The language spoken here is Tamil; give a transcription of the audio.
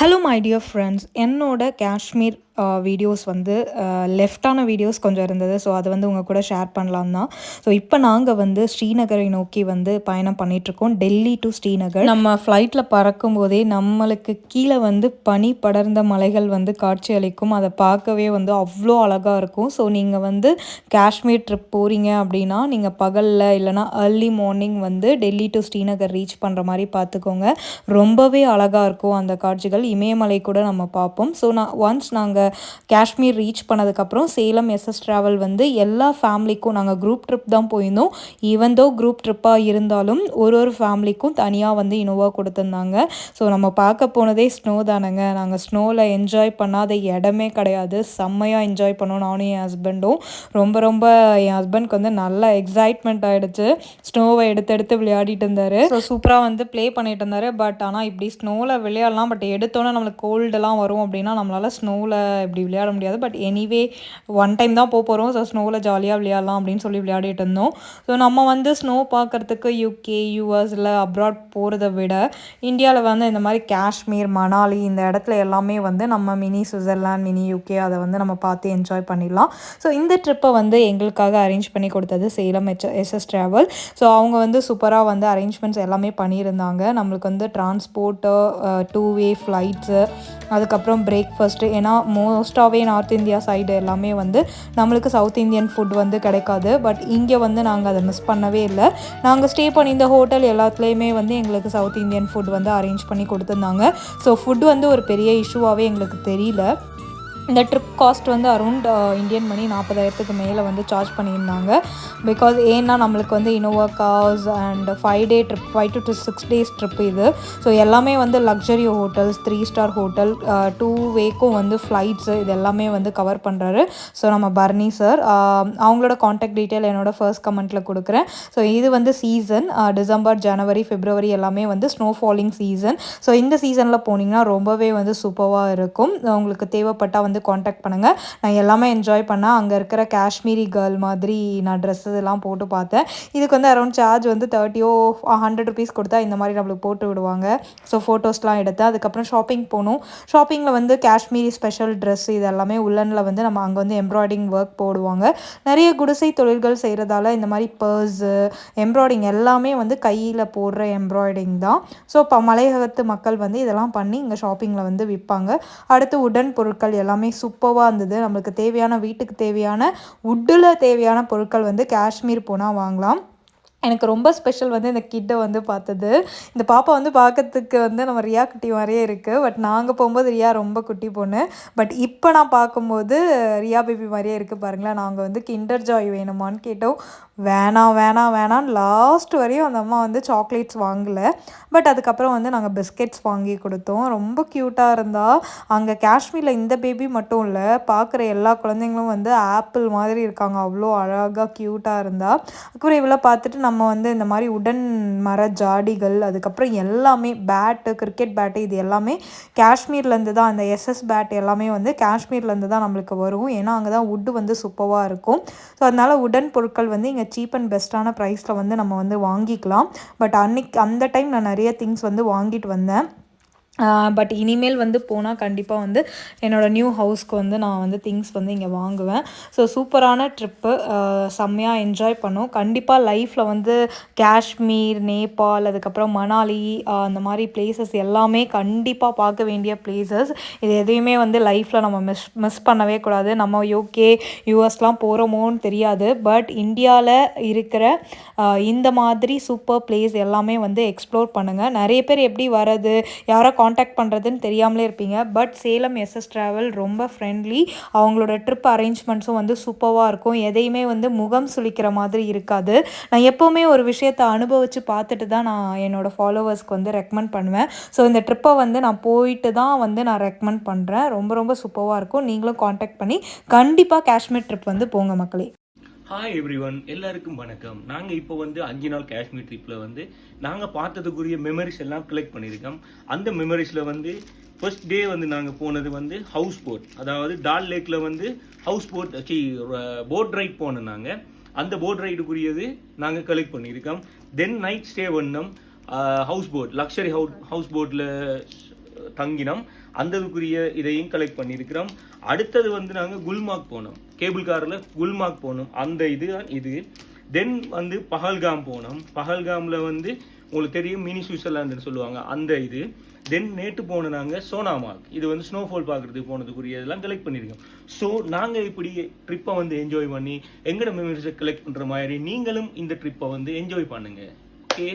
ஹலோ மை டியர் ஃப்ரெண்ட்ஸ், என்னோட காஷ்மீர் வீடியோஸ் வந்து லெஃப்டான வீடியோஸ் கொஞ்சம் இருந்தது. ஸோ அதை வந்து உங்கள் கூட ஷேர் பண்ணலாம் தான். ஸோ இப்போ நாங்கள் வந்து ஸ்ரீநகரை நோக்கி வந்து பயணம் பண்ணிகிட்ருக்கோம். டெல்லி டு ஸ்ரீநகர். நம்ம ஃப்ளைட்டில் பறக்கும் போதே நம்மளுக்கு கீழே வந்து பனி படர்ந்த மலைகள் வந்து காட்சி அளிக்கும். அதை பார்க்கவே வந்து அவ்வளோ அழகாக இருக்கும். ஸோ நீங்கள் வந்து காஷ்மீர் ட்ரிப் போகிறீங்க அப்படின்னா நீங்கள் பகலில் இல்லைனா ஏர்லி மார்னிங் வந்து டெல்லி டு ஸ்ரீநகர் ரீச் பண்ணுற மாதிரி பார்த்துக்கோங்க. ரொம்பவே அழகாக இருக்கும் அந்த காட்சிகள். இமயமலை கூட நம்ம பார்ப்போம். ஸோ ஒன்ஸ் நாங்கள் காஷ்மீர் ரீச் பண்ணதுக்கப்புறம் சேலம் எஸ்எஸ் ட்ராவல் வந்து எல்லா ஃபேமிலிக்கும், நாங்கள் குரூப் ட்ரிப் தான் போயிருந்தோம். ஈவன் தோ குரூப் ட்ரிப்பாக இருந்தாலும் ஒரு ஃபேமிலிக்கும் தனியாக வந்து இனோவா கொடுத்துருந்தாங்க. ஸோ நம்ம பார்க்க போனதே ஸ்னோ தானங்க. நாங்கள் ஸ்னோவில் என்ஜாய் பண்ணாத இடமே கிடையாது. செம்மையாக என்ஜாய் பண்ணோம் நானும் என் ஹஸ்பண்டும். ரொம்ப என் ஹஸ்பண்ட்க்கு வந்து நல்லா எக்ஸைட்மெண்ட் ஆகிடுச்சு. ஸ்னோவை எடுத்து விளையாடிட்டு இருந்தார். ஸோ சூப்பராக வந்து ப்ளே பண்ணிட்டு இருந்தார். பட் ஆனால் இப்படி ஸ்னோவில் விளையாடலாம், பட் எடுத்தோன்னே நம்மளுக்கு கோல்டெல்லாம் வரும் அப்படின்னா நம்மளால் ஸ்னோவில் இப்படி விளையாட முடியாது. பட் எனிவே ஒன் டைம் தான் போகிறோம். ஸோ ஸ்னோவில் ஜாலியாக விளையாடலாம் அப்படின்னு சொல்லி விளையாடிட்டு இருந்தோம். ஸோ நம்ம வந்து ஸ்னோ பார்க்குறதுக்கு யூகே, யூஎஸ் இல்லை அப்ராட் போகிறத விட இந்தியாவில் வந்து இந்த மாதிரி காஷ்மீர், மணாலி இந்த இடத்துல எல்லாமே வந்து நம்ம மினி சுவிட்சர்லாந்து, மினி யூகே அதை வந்து நம்ம பார்த்து என்ஜாய் பண்ணிடலாம். ஸோ இந்த ட்ரிப்பை வந்து எங்களுக்காக அரேஞ்ச் பண்ணி கொடுத்தது சேலம் எஸ்எஸ் ட்ராவல். ஸோ அவங்க வந்து சூப்பராக வந்து அரேஞ்ச்மெண்ட்ஸ் எல்லாமே பண்ணியிருந்தாங்க. நம்மளுக்கு வந்து டிரான்ஸ்போர்ட்டு, 2-வே ஃப்ளைட்ஸு, அதுக்கப்புறம் பிரேக்ஃபாஸ்ட்டு. ஏன்னா மோஸ்டாகவே நார்த் இந்தியா சைடு எல்லாமே வந்து நம்மளுக்கு சவுத் இந்தியன் ஃபுட் வந்து கிடைக்காது. பட் இங்கே வந்து நாங்கள் அதை மிஸ் பண்ணவே இல்லை. நாங்கள் ஸ்டே பண்ணியிருந்த ஹோட்டல் எல்லாத்துலேயுமே வந்து எங்களுக்கு சவுத் இந்தியன் ஃபுட் வந்து அரேஞ்ச் பண்ணி கொடுத்துருந்தாங்க. ஸோ ஃபுட் வந்து ஒரு பெரிய இஷ்யூவாகவே எங்களுக்கு தெரியல. இந்த ட்ரிப் காஸ்ட் வந்து அரௌண்ட் இந்தியன் மணி 40,000க்கு மேலே வந்து சார்ஜ் பண்ணியிருந்தாங்க. பிகாஸ் ஏன்னா நம்மளுக்கு வந்து Innova cars and five day trip, 5 to 6 days trip இது. ஸோ எல்லாமே வந்து லக்ஸரி ஹோட்டல்ஸ், 3-star ஹோட்டல், 2-வேக்கும் வந்து ஃப்ளைட்ஸு, இது எல்லாமே வந்து கவர் பண்ணுறாரு. ஸோ நம்ம பர்னி சார், அவங்களோட காண்டாக்ட் டீட்டெயில் என்னோட ஃபர்ஸ்ட் கமெண்ட்டில் கொடுக்குறேன். ஸோ இது வந்து சீசன் டிசம்பர், ஜனவரி, பிப்ரவரி எல்லாமே வந்து ஸ்னோ ஃபாலிங் சீசன். ஸோ இந்த சீசனில் போனீங்கன்னா ரொம்பவே வந்து சூப்பராக இருக்கும். உங்களுக்கு தேவைப்பட்டால் வந்து காண்டாக்ட் பண்ணுங்கள். நான் எல்லாமே என்ஜாய் பண்ணேன். அங்கே இருக்கிற காஷ்மீரி கேர்ள் மாதிரி நான் ட்ரெஸ்ஸஸ் எல்லாம் போட்டு பார்த்தேன். இதுக்கு வந்து அரௌண்ட் சார்ஜ் வந்து 30 or 100 rupees கொடுத்தா இந்த மாதிரி நம்மளுக்கு போட்டு விடுவாங்க. ஸோ ஃபோட்டோஸ்லாம் எடுத்து அதுக்கப்புறம் ஷாப்பிங் போகணும். ஷாப்பிங்கில் வந்து காஷ்மீரி ஸ்பெஷல் ட்ரெஸ் இது எல்லாமே உள்ளனில் வந்து நம்ம அங்கே வந்து எம்ப்ராய்டிங் ஒர்க் போடுவாங்க. நிறைய குடிசை தொழில்கள் செய்கிறதால இந்த மாதிரி பர்ஸு, எம்ப்ராய்டிங் எல்லாமே வந்து கையில் போடுற எம்ப்ராய்டிங் தான். ஸோ இப்போ மலையகத்து மக்கள் வந்து இதெல்லாம் பண்ணி இங்கே ஷாப்பிங்கில் வந்து விற்பாங்க. அடுத்து உடன் பொருட்கள் எல்லாமே சூப்பராக இருந்தது. நம்மளுக்கு தேவையான, வீட்டுக்கு தேவையான, வுட்டில் தேவையான பொருட்கள் வந்து காஷ்மீர் போனால் வாங்கலாம். எனக்கு ரொம்ப ஸ்பெஷல் வந்து இந்த கிட்டை வந்து பார்த்தது. இந்த பாப்பா வந்து பார்க்கறதுக்கு வந்து நம்ம ரியா குட்டி மாதிரியே இருக்குது. பட் நாங்கள் போகும்போது ரியா ரொம்ப குட்டி பொண்ணு. பட் இப்போ நான் பார்க்கும்போது ரியா பேபி மாதிரியே இருக்குது பாருங்களேன். நாங்கள் வந்து கிண்டர் ஜாய் வேணுமான்னு கேட்டோம். வேணான்னு லாஸ்ட் வரையும் அந்த அம்மா வந்து சாக்லேட்ஸ் வாங்கலை. பட் அதுக்கப்புறம் வந்து நாங்கள் பிஸ்கெட்ஸ் வாங்கி கொடுத்தோம். ரொம்ப க்யூட்டாக இருந்தால். அங்கே காஷ்மீரில் இந்த பேபி மட்டும் இல்லை, பார்க்குற எல்லா குழந்தைங்களும் வந்து ஆப்பிள் மாதிரி இருக்காங்க. அவ்வளோ அழகாக க்யூட்டாக இருந்தால். அப்புறம் இவ்வளோ பார்த்துட்டு நம்ம வந்து இந்த மாதிரி உடன் மர ஜாடிகள், அதுக்கப்புறம் எல்லாமே பேட்டு, கிரிக்கெட் பேட்டு, இது எல்லாமே காஷ்மீர்லேருந்து தான். அந்த எஸ்எஸ் பேட் எல்லாமே வந்து காஷ்மீர்லேருந்து தான் நம்மளுக்கு வரும். ஏன்னா அங்கே தான் வுட்டு வந்து சூப்பராக இருக்கும். ஸோ அதனால் உடன் பொருட்கள் வந்து இங்கே சீப் அண்ட் பெஸ்ட்டான ப்ரைஸில் வந்து நம்ம வந்து வாங்கிக்கலாம். பட் அந்த டைம் நான் நிறைய திங்ஸ் வந்து வாங்கிட்டு வந்தேன். பட் இனிமேல் வந்து போனால் கண்டிப்பாக வந்து என்னோடய நியூ ஹவுஸ்க்கு வந்து நான் வந்து திங்ஸ் வந்து இங்கே வாங்குவேன். ஸோ சூப்பரான ட்ரிப்பு, செம்மையாக என்ஜாய் பண்ணோம். கண்டிப்பாக லைஃப்பில் வந்து காஷ்மீர், நேபாள், அதுக்கப்புறம் மணாலி, அந்த மாதிரி பிளேசஸ் எல்லாமே கண்டிப்பாக பார்க்க வேண்டிய பிளேசஸ். இது எதையுமே வந்து லைஃப்பில் நம்ம மிஸ் பண்ணவே கூடாது. நம்ம யூகே, யூஎஸ்லாம் போகிறோமோன்னு தெரியாது. பட் இந்தியாவில் இருக்கிற இந்த மாதிரி சூப்பர் பிளேஸ் எல்லாமே வந்து எக்ஸ்ப்ளோர் பண்ணுங்கள். நிறைய பேர் எப்படி வர்றது, யாரை காண்டாக்ட் பண்ணுறதுன்னு தெரியாமலே இருப்பீங்க. பட் சேலம் எஸ்எஸ் ட்ராவல் ரொம்ப ஃப்ரெண்ட்லி. அவங்களோட ட்ரிப் அரேஞ்ச்மெண்ட்ஸும் வந்து சூப்பராக இருக்கும். எதையுமே வந்து முகம் சுளிக்கிற மாதிரி இருக்காது. நான் எப்போவுமே ஒரு விஷயத்தை அனுபவித்து பார்த்துட்டு தான் நான் என்னோடய ஃபாலோவர்ஸ்க்கு வந்து ரெக்கமெண்ட் பண்ணுவேன். ஸோ இந்த ட்ரிப்பை வந்து நான் போயிட்டு தான் வந்து நான் ரெக்கமெண்ட் பண்ணுறேன். ரொம்ப சூப்பராக இருக்கும். நீங்களும் காண்டாக்ட் பண்ணி கண்டிப்பாக காஷ்மீர் ட்ரிப் வந்து போங்க மக்களே. ஹாய் எவ்ரிவன், எல்லாருக்கும் வணக்கம். நாங்கள் இப்போ வந்து 5 நாள் காஷ்மீர் ட்ரிப்பில் வந்து நாங்கள் பார்த்ததுக்குரிய மெமரிஸ் எல்லாம் கலெக்ட் பண்ணியிருக்கோம். அந்த மெமரிஸில் வந்து ஃபர்ஸ்ட் டே வந்து நாங்கள் போனது வந்து ஹவுஸ் போட், அதாவது டால் லேக்கில் வந்து ஹவுஸ் போட் போட் ரைட் போனோம். நாங்கள் அந்த போட் ரைடுக்குரியது நாங்கள் கலெக்ட் பண்ணியிருக்கோம். தென் நைட் ஸ்டே பண்ணோம் ஹவுஸ் போட், லக்ஸரி ஹவுஸ் போட்டில் தங்கினோம். அந்ததுக்குரிய இதையும் கலெக்ட் பண்ணியிருக்கிறோம். அடுத்தது வந்து நாங்கள் குல்மார்க் போனோம். கேபிள் காரில் குல்மார்க் போனோம். அந்த இது தென் வந்து பஹல்காம் போனோம். பஹல்காமில் வந்து உங்களுக்கு தெரியும் மினி சுவிட்சர்லாண்டுன்னு சொல்லுவாங்க அந்த இது. தென் நேற்று போன நாங்கள் சோனாமார்க், இது வந்து ஸ்னோஃபால் பார்க்குறதுக்கு போனதுக்குரிய இதெல்லாம் கலெக்ட் பண்ணியிருக்கோம். ஸோ நாங்கள் இப்படி ட்ரிப்பை வந்து என்ஜாய் பண்ணி எங்களோட மெமரிஸை கலெக்ட் பண்ணுற மாதிரி நீங்களும் இந்த ட்ரிப்பை வந்து என்ஜாய் பண்ணுங்க. ஓகே.